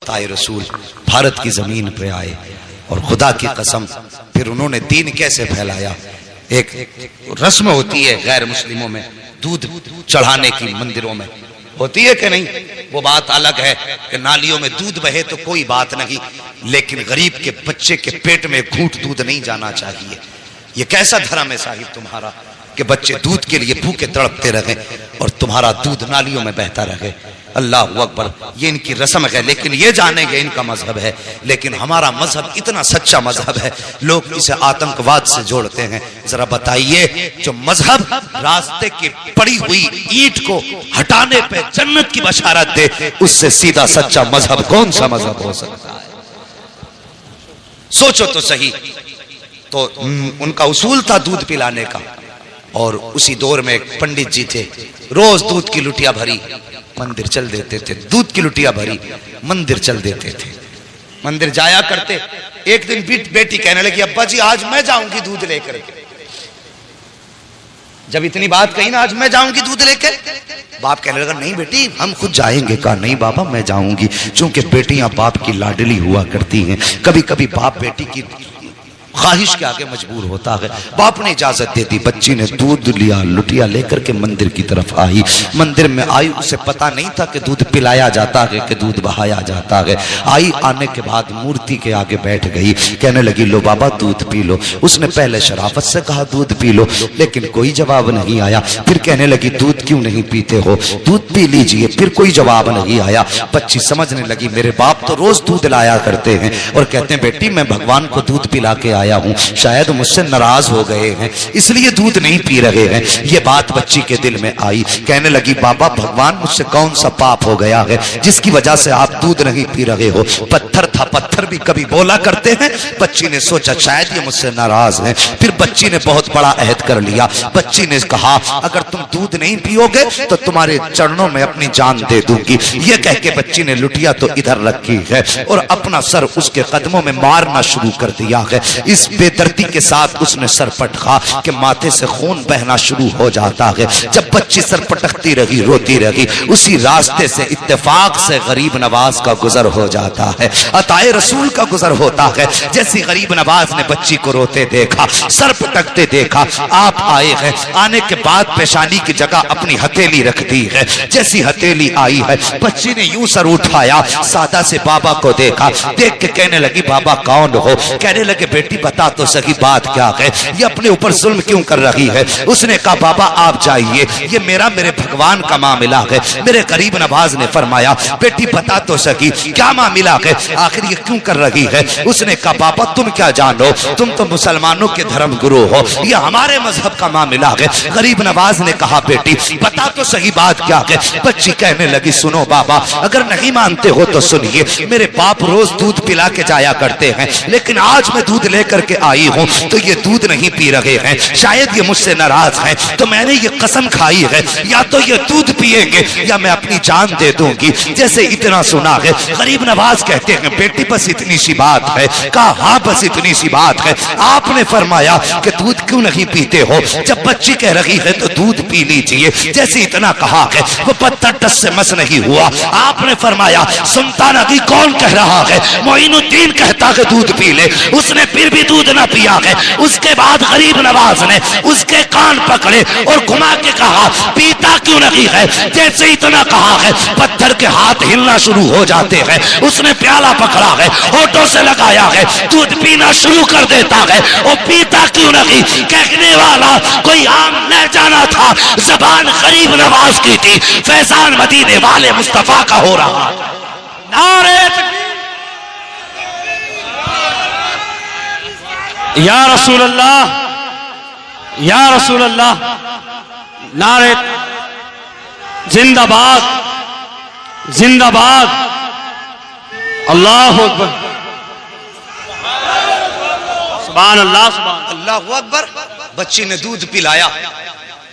ताए रसूल भारत की जमीन पे आए और खुदा की कसम फिर उन्होंने दीन कैसे फैलाया। एक रस्म होती है गैर मुस्लिमों में, दूध चढ़ाने की मंदिरों में होती है कि नहीं, वो बात अलग है कि नालियों में दूध बहे तो कोई बात नहीं, लेकिन गरीब के बच्चे के पेट में घूंट दूध नहीं जाना चाहिए। ये कैसा धर्म है साहिब तुम्हारा कि बच्चे दूध के लिए भूखे तड़पते रहे और तुम्हारा दूध नालियों में बहता रहे। अल्लाह अकबर, ये इनकी रस्म है, लेकिन ये जानेंगे इनका मजहब है। लेकिन हमारा मजहब इतना सच्चा मजहब है, लोग इसे आतंकवाद से जोड़ते हैं। जरा बताइए, जो मजहब रास्ते की पड़ी हुई ईंट को हटाने पे जन्नत की बशारत दे, उससे सीधा सच्चा मजहब कौन सा मजहब हो सकता है? सोचो तो सही। तो उनका उसूल था दूध पिलाने का, और उसी दौर में एक पंडित जी थे, रोज दूध की लुटिया भरी मंदिर चल देते थे, दूध की लुटिया भरी मंदिर चल देते थे, मंदिर जाया करते। एक दिन बेटी कहने लगी, अब्बा जी आज मैं जाऊंगी दूध लेकर। जब इतनी बात कही ना, आज मैं जाऊंगी दूध लेकर, बाप कहने लगा नहीं बेटी हम खुद जाएंगे। कहा नहीं बाबा मैं जाऊंगी, क्योंकि बेटियां बाप की लाडली हुआ करती हैं। कभी कभी बाप बेटी की ख्वाहिश के आगे मजबूर होता है। बाप ने इजाजत दे दी, बच्ची ने दूध लिया, लुटिया लेकर के मंदिर की तरफ आई। मंदिर में आई, उसे पता नहीं था कि दूध पिलाया जाता है कि दूध बहाया जाता है। आई, आने के बाद मूर्ति के आगे बैठ गई, कहने लगी लो बाबा दूध पी लो। उसने पहले शराफत से कहा दूध पी लो, लेकिन कोई जवाब नहीं आया। फिर कहने लगी दूध क्यों नहीं पीते हो, दूध पी लीजिए। फिर कोई जवाब नहीं आया। बच्ची समझने लगी मेरे बाप तो रोज दूध लाया करते हैं और कहते हैं बेटी मैं भगवान को दूध पिला के आया हूं, शायद मुझसे नाराज हो गए हैं इसलिए दूध नहीं पी रहे हैं। ये बात बच्ची के दिल में आई। कहने लगी बाबा भगवान मुझसे कौन सा पाप हो गया है जिसकी वजह से आप दूध नहीं पी रहे हो। पत्थर था, पत्थर भी कभी बोला करते हैं। बच्ची ने सोचा शायद ये मुझसे नाराज है। फिर बच्ची ने बहुत बड़ा अहद कर लिया। बच्ची ने कहा अगर तुम दूध नहीं पियोगे तो तुम्हारे चरणों में अपनी जान दे दूंगी। ये कह के बच्ची ने लुटिया तो इधर रखी है और अपना सर उसके कदमों में मारना शुरू कर दिया है। इस बेदर्दी के साथ उसने सर पटका कि माथे से खून बहना शुरू हो जाता है। जब बच्ची सर पटकती रही, रोती रही, उसी रास्ते से इत्तेफाक से गरीब नवाज का गुजर हो जाता है, अताए रसूल का गुजर होता है। जैसी गरीब नवाज ने बच्ची को रोते देखा, सर पटकते देखा, आप आए हैं। आने के बाद पेशानी की जगह अपनी हथेली रख दी है। जैसी हथेली आई है, बच्ची ने यूं सर उठाया, सादा से बाबा को देखा। देख के कहने लगी बाबा कौन हो। कहने लगे बेटी बता तो सही बात क्या है, ये अपने ऊपर जुल्म क्यों कर रही है। उसने कहा बाबा आप जाइए, ये मेरे भगवान का मामला है। मेरे गरीब नवाज ने फरमाया बेटी बता तो सही क्या मामला है, आखिर ये क्यों कर रही है। उसने कहा बाबा तुम क्या जानो, तुम तो मुसलमानों के धर्म गुरु हो, ये हमारे मजहब का मामला है। गरीब नवाज ने कहा बेटी बता तो सही बात क्या है। बच्ची कहने लगी सुनो बाबा अगर नहीं मानते हो तो सुनिए, मेरे बाप रोज दूध पिला के जाया करते हैं, लेकिन आज मैं दूध लेकर के आई हूं तो ये दूध नहीं पी रहे हैं, शायद ये मुझसे नाराज हैं। तो मैंने ये कसम खाई है या तो ये दूध पिएंगे या मैं अपनी जान दे दूंगी। जैसे इतना सुना है, गरीब नवाज कहते हैं बेटी बस इतनी सी बात है। कहा हाँ बस इतनी सी बात है। आपने फरमाया कि दूध क्यों नहीं पीते हो। जब बच्ची कह रही है तो दूध पी लीजिए, जैसे इतना कहा है वो पत्थर टस से मस नहीं हुआ। आपने फरमाया सुनता नहीं कौन कह रहा है, मोइनुद्दीन कहता है दूध पी ले। उसने फिर भी दूध ना पिया है। उसके बाद गरीब नवाज ने उसके कान पकड़े और घुमा के कहा पीता क्यों नहीं है। जैसे इतना कहा है पत्थर के हाथ हिलना शुरू हो जाते हैं। उसने प्याला पकड़ा है, होठों से लगाया है, दूध पीना शुरू कर देता है। और पीता क्यों नहीं, कहने वाला कोई आम न जाना था, जबान गरीब नवाज की थी। फैजान मदीने वाले मुस्तफा का हो रहा। नारे या रसूल अल्लाह, या रसूल अल्लाह, नारे जिंदाबाद, जिंदाबाद, अल्लाह अकबर, सुभान अल्लाह, सुभान अल्लाह अकबर। बच्ची ने दूध पिलाया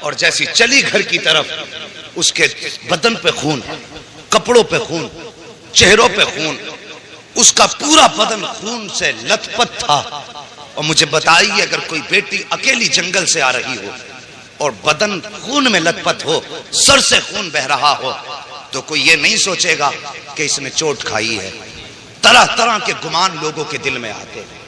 और जैसी चली घर की तरफ उसके बदन पे खून, कपड़ों पे खून, चेहरों पे खून, उसका पूरा बदन खून से लथपथ था। और मुझे बताइए अगर कोई बेटी अकेली जंगल से आ रही हो और बदन खून में लथपथ हो, सर से खून बह रहा हो, तो कोई ये नहीं सोचेगा कि इसने चोट खाई है। तरह तरह के गुमान लोगों के दिल में आते हैं,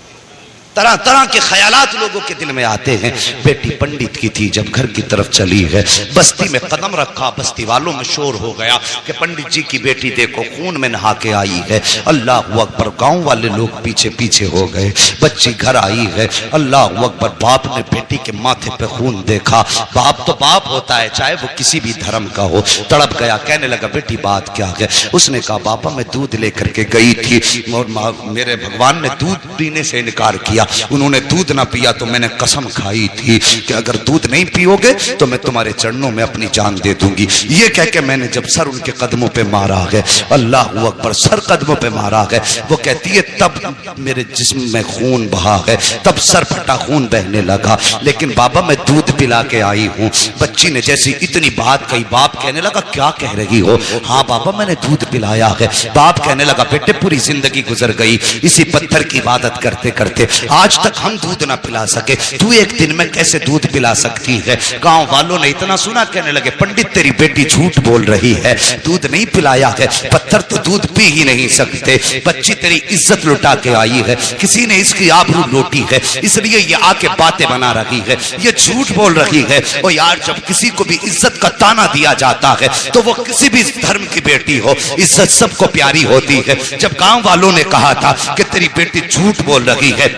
तरह तरह के ख्यालात लोगों के दिल में आते हैं। बेटी पंडित की थी, जब घर की तरफ चली है, बस्ती में कदम रखा, बस्ती वालों में शोर हो गया कि पंडित जी की बेटी देखो खून में नहा के आई है। अल्लाह अकबर, गांव वाले लोग पीछे पीछे हो गए। बच्ची घर आई है, अल्लाह अकबर। बाप ने बेटी के माथे पे खून देखा। बाप तो बाप होता है, चाहे वो किसी भी धर्म का हो। तड़प गया, कहने लगा बेटी बात क्या है? उसने कहा बाबा मैं दूध लेकर के गई थी और मेरे भगवान ने दूध पीने से इनकार किया। उन्होंने दूध ना पिया तो मैंने कसम खाई थी कि अगर दूध नहीं पियोगे तो मैं तुम्हारे चरणों में अपनी जान दे दूंगी। ये कह के मैंने जब सर उनके कदमों पे मारा है, अल्लाह अकबर, सर कदमों पे मारा है, वो कहती है तब मेरे जिस्म में खून बहा है, तब सर फटा खून बहने लगा। लेकिन बाबा मैं दूध पिला के आई हूँ। बच्ची ने जैसी इतनी बात कही, बाप कहने लगा क्या कह रही हो? हाँ बाबा मैंने दूध पिलाया है। बाप कहने लगा बेटे पूरी जिंदगी गुजर गई इसी पत्थर की इबादत करते करते, आज तक हम दूध ना पिला सके, तू एक दिन में कैसे दूध पिला सकती है? गांव वालों ने इतना सुना, कहने लगे पंडित तेरी बेटी झूठ बोल रही है, दूध नहीं पिलाया है, पत्थर तो दूध पी ही नहीं सकते। बच्ची तेरी इज्जत लुटा के आई है, किसी ने इसकी आबरू लूटी है, इसलिए ये आके बातें बना रही है, ये झूठ बोल रही है। और यार जब किसी को भी इज्जत का ताना दिया जाता है तो वो किसी भी धर्म की बेटी हो, इज्जत सबको प्यारी होती है। जब गांव वालों ने कहा था कि तेरी बेटी झूठ बोल रही है,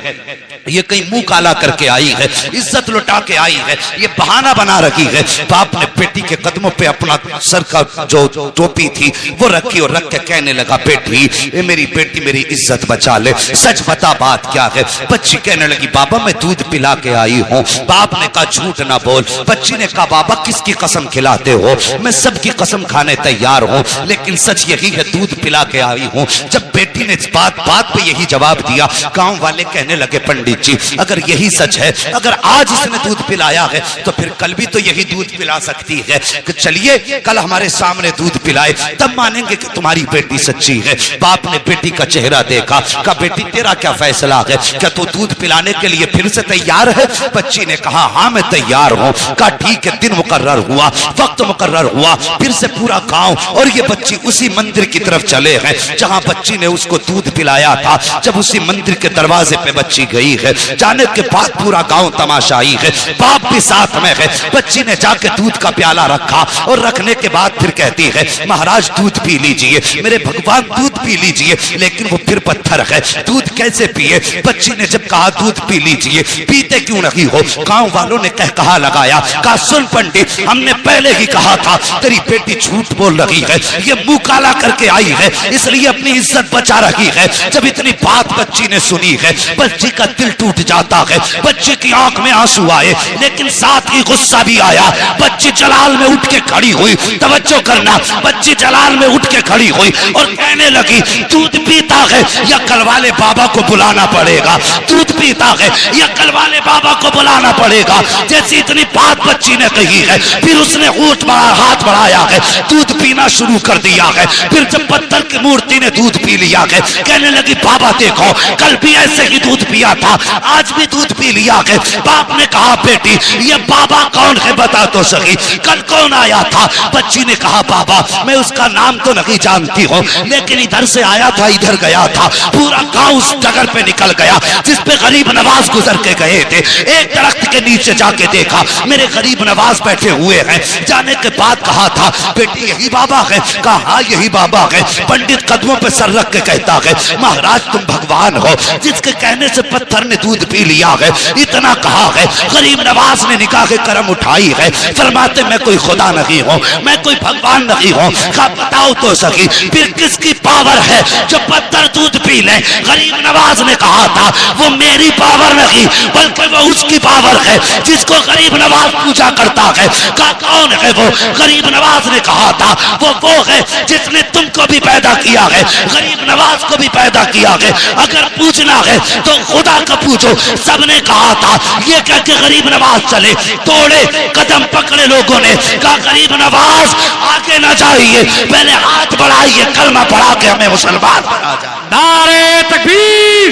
ये कहीं मुंह काला करके आई है, इज्जत लुटा के आई है, ये बहाना बना रही है, बाप ने बेटी के कदमों पे अपना सर का जो टोपी थी वो रखी और रख के कहने लगा बेटी ये मेरी बेटी मेरी इज्जत बचा ले, सच बता बात क्या है? बच्ची कहने लगी बाबा मैं दूध पिला के आई हूँ। बाप ने कहा झूठ ना बोल। बच्ची ने कहा बाबा किसकी कसम खिलाते हो? मैं सबकी कसम खाने तैयार हूँ, लेकिन सच यही है दूध पिला के आई हूँ। जब बेटी ने बात बात पे यही जवाब दिया, गांव वाले कहने लगे पंडित जी अगर यही सच है, अगर आज इसने दूध पिलाया है तो फिर कल भी तो यही दूध पिला सकती है। कि चलिए कल हमारे सामने दूध पिलाए तब मानेंगे कि तुम्हारी बेटी सच्ची है। बाप ने बेटी का चेहरा देखा, कहा बेटी तेरा क्या फैसला है, क्या तू दूध पिलाने के लिए फिर से तैयार है? बच्ची ने कहा हाँ मैं तैयार हूँ। कहा ठीक है। दिन मुकर्रर हुआ, वक्त मुकर्रर हुआ, फिर से पूरा गांव और ये बच्ची उसी मंदिर की तरफ चले हैं जहां बच्ची ने उसको दूध पिलाया था। जब उसी मंदिर के दरवाजे पे बच्ची गई है, जाने के बाद पूरा गांव तमाशाई है, बाप भी साथ में है। बच्ची ने जाके दूध का प्याला रखा और रखने के बाद फिर कहती है महाराज दूध पी लीजिए, मेरे भगवान दूध पी लीजिए। लेकिन वो फिर पत्थर है, दूध कैसे पिए? बच्ची ने जब कहा दूध पी लीजिए, पीते क्यों नहीं हो? गांव वालों ने कहा लगाया, कहा सुन पंडित हमने पहले ही कहा था तेरी बेटी झूठ बोल रही है, ये मुंह काला करके आई है इसलिए अपनी इज्जत बचा रही है। जब इतनी बात बच्ची ने सुनी है, बच्ची का दिल टूट जाता है, बच्चे की आंख में आंसू आए, लेकिन साथ ही गुस्सा भी आया। बच्ची जलाल में उठ के खड़ी हुई, तवज्जो करना, बच्ची जलाल में उठ के खड़ी हुई और कहने लगी दूध पीता है या कल वाले बाबा को बुलाना पड़ेगा, दूध पीता है या कल वाले बाबा को बुलाना पड़ेगा। जैसी इतनी बात बच्ची ने कही है, फिर उसने हाथ बढ़ाया है, दूध पीना शुरू कर दिया है। फिर जब पत्थर की मूर्ति ने दूध पी लिया है, कहने लगी बाबा देखो कल भी ऐसे ही दूध पिया था, आज भी दूध पी लिया है। बाप ने कहा बेटी ये बाबा कौन है बता तो सही, कल कौन आया था? बच्ची ने कहा बाबा मैं उसका नाम तो नहीं जानती हूँ, लेकिन इधर से आया था इधर गया था, पूरा गांव उस जगह पे निकल गया जिस पे गरीब नवाज गुजर के गए थे। एक दरख्त के नीचे जाके देखा मेरे गरीब नवाज बैठे हुए हैं। जाने के बाद कहा था बेटी यही बाबा है? कहा हाँ यही बाबा है। पंडित कदमों पे सर रख के कहता है महाराज तुम भगवान हो, जिसके कहने से पत्थर ने दूध पी लिया है, इतना कहा है। गरीब नवाज ने निकाह के करम उठाई है, फरमाते मैं कोई खुदा नहीं हूँ, मैं कोई भगवान नहीं हूँ। कहा बताओ तो सही फिर किसकी पावर है जो पत्थर दूध पी ले? गरीब नवाज ने कहा था वो मेरी पावर नहीं बल्कि वो उसकी पावर है जिसको गरीब नवाज पूजा करता है। कहा कौन है वो? गरीब नवाज ने कहा था वो है जिसने तुमको भी पैदा किया है, गरीब नवाज को भी पैदा किया है। अगर पूछना है तो खुदा का पूछो। सबने कहा था ये कह के गरीब नवाज चले, तोड़े कदम पकड़े लोगों ने, कहा गरीब नवाज आगे ना जाइए, पहले हाथ बढ़ाइए, कलमा पढ़ा के हमें मुसलमान बना जाए। नारे तकबीर,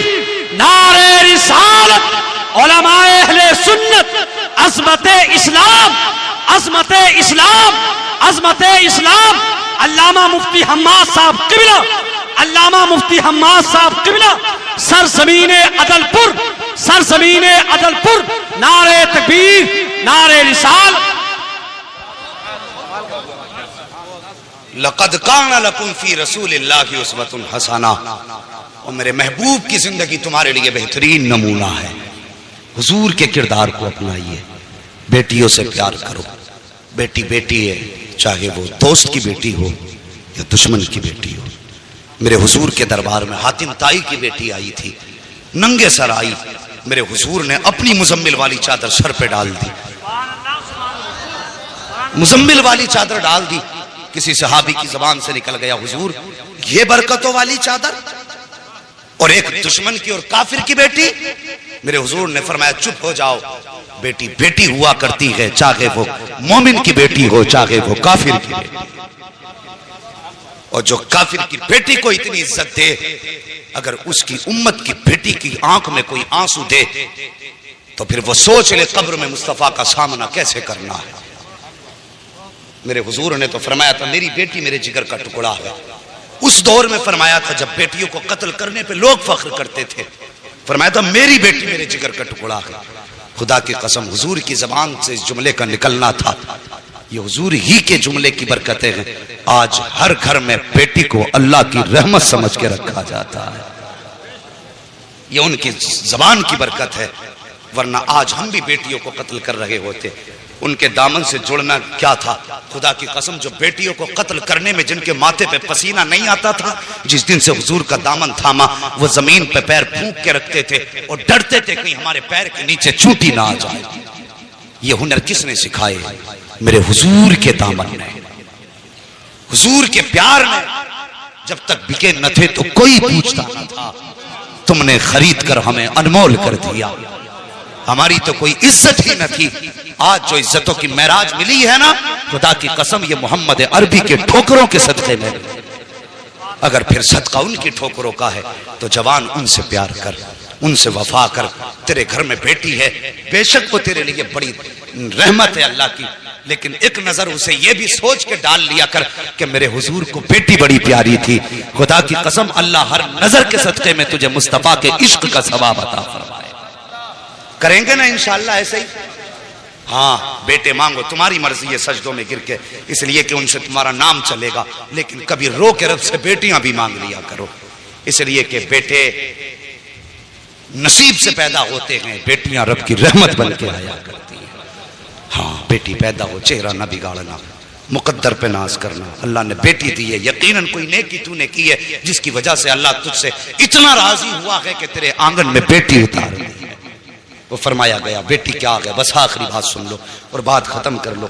नारे रिसालत, उलमाए अहले सुन्नत, अज़मते इस्लाम, अज़मते इस्लाम, अज़मते इस्लाम। अल्लामा मुफ्ती हम्माद साहब किबला अल्लामा मुफ्ती हम्माद साहब किबला सरजमीने अदलपुर, सरजमीने अदलपुर, नारे तकबीर, नारे रिसाल। लक़द काना लकुम फी रसूलिल्लाहि उस्वतुन हसना, और मेरे महबूब की जिंदगी तुम्हारे लिए बेहतरीन नमूना है। हुजूर के किरदार को अपनाइए, बेटियों से प्यार करो। बेटी बेटी है, चाहे वो दोस्त की बेटी हो या दुश्मन की बेटी हो। मेरे हुजूर के दरबार में हातिम ताई की बेटी आई थी, नंगे सर आई। मेरे हुजूर ने अपनी मुजम्मिल वाली चादर सर पे डाल दी, मुजम्मिल वाली चादर डाल दी। किसी सहाबी की जबान से निकल गया, हुजूर ये बरकतों वाली चादर, और एक दुश्मन की और काफिर की बेटी। मेरे हुजूर ने फरमाया चुप हो जाओ, बेटी बेटी हुआ करती है, चाहे वो मोमिन की बेटी हो चाहे वो काफिर की बेटी। और जो काफिर की बेटी को इतनी इज्जत दे, अगर उसकी उम्मत की बेटी की आंख में कोई आंसू दे तो फिर वो सोच ले कब्र में मुस्तफा का सामना कैसे करना है। मेरे हुजूर ने तो फरमाया था मेरी बेटी मेरे जिगर का टुकड़ा है। उस दौर में फरमाया था जब बेटियों को कत्ल करने पे लोग फख्र करते थे, फरमाया था मेरी बेटी मेरे जिगर का टुकड़ा है। खुदा की कसम हुजूर की जबान से इस जुमले का निकलना था, ये हुजूर ही के जुमले की बरकतें हैं। आज हर घर में बेटी को अल्लाह की रहमत समझ के रखा जाता है, ये उनकी जबान की बरकत है। वरना आज हम भी बेटियों को कत्ल कर रहे होते। उनके दामन से जुड़ना क्या था। खुदा की कसम जो बेटियों को कत्ल करने में जिनके माथे पे पसीना नहीं आता था, जिस दिन से हुजूर का दामन थामा, वो जमीन पे पैर फूंक के रखते थे और डरते थे कहीं हमारे पैर के नीचे चूंटी ना आ जाए। ये हुनर किसने सिखाए? मेरे हुजूर के दामन ने, हुजूर के प्यार ने। जब तक बिके न थे तो कोई पूछता न था, तुमने खरीद कर हमें अनमोल कर दिया। हमारी तो कोई इज्जत ही न थी। आज जो इज्जतों की महराज मिली है ना, खुदा की कसम ये मोहम्मद अरबी के ठोकरों के सदक़े में। अगर फिर सदका उनकी ठोकरों का है तो जवान उनसे प्यार कर, उनसे वफा कर। तेरे घर में बेटी है, बेशक वो तेरे लिए बड़ी रहमत है अल्लाह की, लेकिन एक नजर उसे ये भी सोच के डाल लिया कर कि मेरे हुजूर को बेटी बड़ी प्यारी थी। खुदा की कसम अल्लाह हर नजर के सदक़े में तुझे मुस्तफा के इश्क का सवाब अता फरमाए। करेंगे ना इंशाअल्लाह ऐसे ही। हाँ बेटे मांगो, तुम्हारी मर्जी है सजदों में गिर के, इसलिए कि उनसे तुम्हारा नाम चलेगा। लेकिन कभी रो के रब से बेटियां भी मांग लिया करो, इसलिए कि बेटे नसीब से पैदा होते हैं, बेटियां रब की रहमत बन के आया करती हैं। हाँ बेटी पैदा हो, चेहरा ना बिगाड़ना, मुकद्दर पे नाज करना। अल्लाह ने बेटी दी है, यकीनन कोई नेकी तूने की है जिसकी वजह से अल्लाह तुझसे इतना राजी हुआ है कि तेरे आंगन में बेटी उतार दी है। वो फरमाया गया बेटी क्या आ गया। बस आखिरी बात सुन लो और बात खत्म कर लो।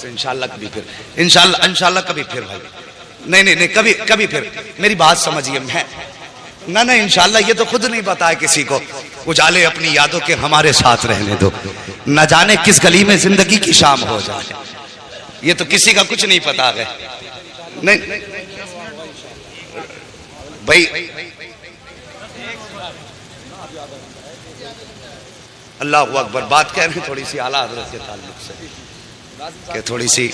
इंशाल्लाह कभी फिर, इंशाल्लाह कभी फिर भाई। नहीं कभी फिर मेरी बात समझिए। मैं ना इंशाल्लाह ये तो खुद नहीं पता है किसी को। उजाले अपनी यादों के हमारे साथ रहने दो, न जाने किस गली में जिंदगी की शाम हो जाए, ये तो किसी का कुछ नहीं पता है। नहीं भाई अल्लाह अकबर। बात कह रहे हैं थोड़ी सी आला हजरत के ताल्लुक से कि थोड़ी सी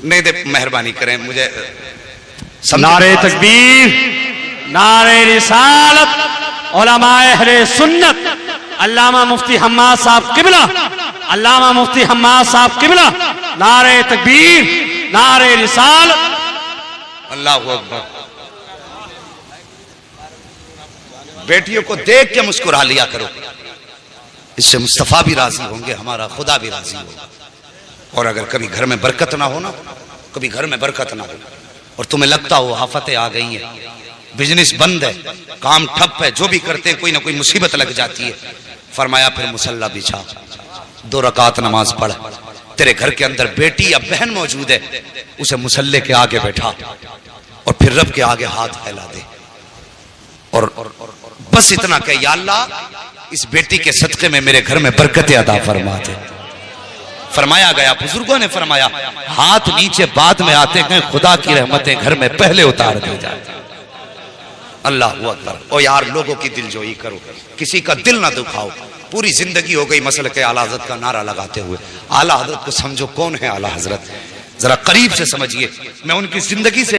नहीं दे, मेहरबानी करें मुझे। नारे तकबीर, नारे रिसालत, उलमाए अहले सुन्नत, अल्लामा मुफ्ती हम्माद साहब किबला, अल्लामा मुफ्ती हम्माद साहब किबला, नारे तकबीर, नारे रिसालत, अल्लाह अकबर। बेटियों को देख के मुस्कुरा लिया करो, इससे मुस्तफा भी राजी होंगे, हमारा खुदा भी राजी होगा। और अगर कभी घर में बरकत ना हो ना, कभी घर में बरकत ना हो और तुम्हें लगता हो आफतें आ गई हैं, बिजनेस बंद है, काम ठप है, जो भी करते हैं कोई ना कोई मुसीबत लग जाती है, फरमाया फिर मुसल्ला बिछा, 2 रकात नमाज पढ़। तेरे घर के अंदर बेटी या बहन मौजूद है, उसे मुसल्ले के आगे बैठा और फिर रब के आगे हाथ फैला दे और बस इतना कह, या अल्लाह इस बेटी के सदक़े में मेरे घर में बरकतें अता फरमा दे। फरमाया गया, बुजुर्गों ने फरमाया, हाथ नीचे बाद में आते हैं, खुदा की रहमतें घर में पहले उतार दी जाती। अल्लाह अकबर। ओ यार लोगों की दिलजोई करो, किसी का दिल ना दुखाओ। पूरी जिंदगी हो गई मसल के आला हजरत का नारा लगाते हुए। आला हजरत को समझो कौन है आला हजरत। जरा करीब से समझिए, मैं उनकी जिंदगी से